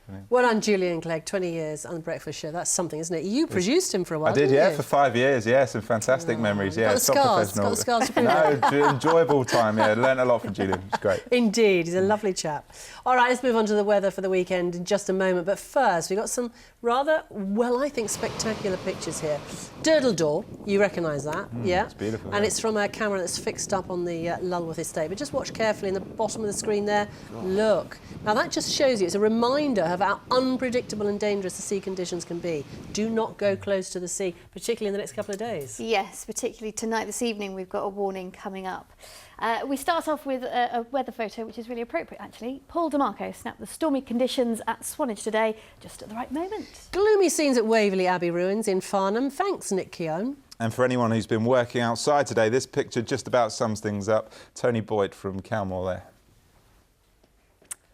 Brilliant. Well done, Julian Clegg, 20 years on The Breakfast Show. That's something, isn't it? You produced him for a while, I did, didn't yeah, you? for 5 years, yeah, some fantastic memories. Yeah, got the top scars, professional. got the scars to prove it. No, enjoyable time, yeah, learned a lot from Julian, it's great. Indeed, he's a lovely chap. All right, let's move on to the weather for the weekend in just a moment. But first, we've got some rather, well, I think, spectacular pictures here. Durdle Door, you recognise that, yeah? It's beautiful. And yeah. it's from a camera that's fixed up on the Lulworth estate. But just watch carefully in the bottom of the screen there. Look. Now, that just shows you, it's a reminder of how unpredictable and dangerous the sea conditions can be. Do not go close to the sea, particularly in the next couple of days. Yes, particularly tonight, this evening, we've got a warning coming up. We start off with a weather photo, which is really appropriate, actually. Paul DeMarco snapped the stormy conditions at Swanage today, just at the right moment. Gloomy scenes at Waverley Abbey ruins in Farnham. Thanks, Nick Keown. And for anyone who's been working outside today, this picture just about sums things up. Tony Boyd from Calmore there.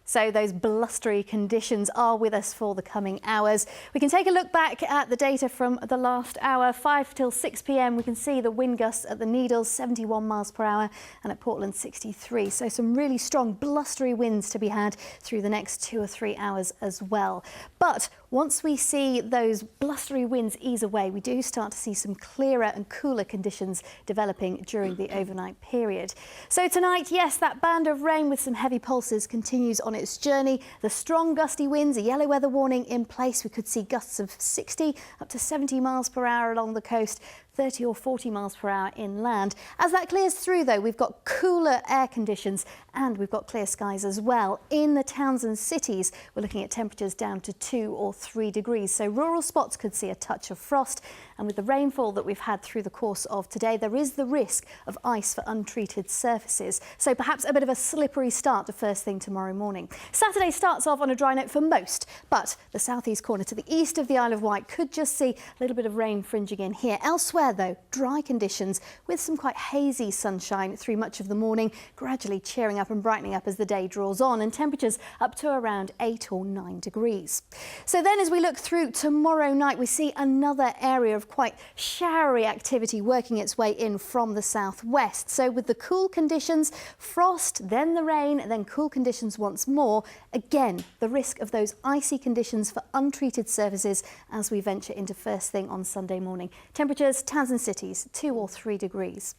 So those blustery conditions are with us for the coming hours. We can take a look back at the data from the last hour. 5 till 6 p.m. we can see the wind gusts at the Needles, 71 miles per hour, and at Portland, 63. So some really strong blustery winds to be had through the next 2 or 3 hours as well. But once we see those blustery winds ease away, we do start to see some clearer and cooler conditions developing during the overnight period. So tonight, yes, that band of rain with some heavy pulses continues on its journey. The strong gusty winds, a yellow weather warning in place. We could see gusts of 60 up to 70 miles per hour along the coast, 30 or 40 miles per hour inland. As that clears through, though, we've got cooler air conditions and we've got clear skies as well. In the towns and cities, we're looking at temperatures down to 2 or 3 degrees. So rural spots could see a touch of frost. And with the rainfall that we've had through the course of today, there is the risk of ice for untreated surfaces. So perhaps a bit of a slippery start to first thing tomorrow morning. Saturday starts off on a dry note for most, but the southeast corner to the east of the Isle of Wight could just see a little bit of rain fringing in here. Elsewhere, though, dry conditions with some quite hazy sunshine through much of the morning, gradually cheering up and brightening up as the day draws on, and temperatures up to around 8 or 9 degrees. So then as we look through tomorrow night, we see another area of quite showery activity working its way in from the southwest. So with the cool conditions, frost, then the rain, then cool conditions once more. Again, the risk of those icy conditions for untreated surfaces as we venture into first thing on Sunday morning. Temperatures, towns and cities, 2 or 3 degrees.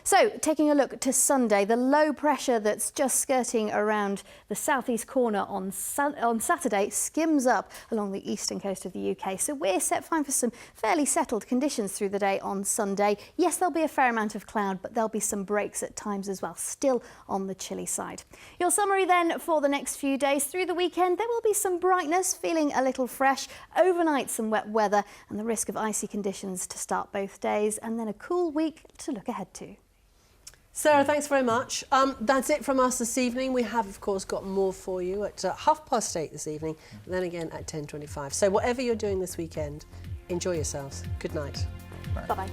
So, taking a look to Sunday, the low pressure that's just skirting around the southeast corner on Saturday skims up along the eastern coast of the UK. So we're set fine for some fairly settled conditions through the day on Sunday. Yes, there'll be a fair amount of cloud, but there'll be some breaks at times as well, still on the chilly side. Your summary then for the next few days. Through the weekend, there will be some brightness, feeling a little fresh. Overnight, some wet weather and the risk of icy conditions to start both days, and then a cool week to look ahead to. Sarah, thanks very much. That's it from us this evening. We have, of course, got more for you at 8:30 this evening, and then again at 10:25. So whatever you're doing this weekend, enjoy yourselves. Good night. Bye-bye.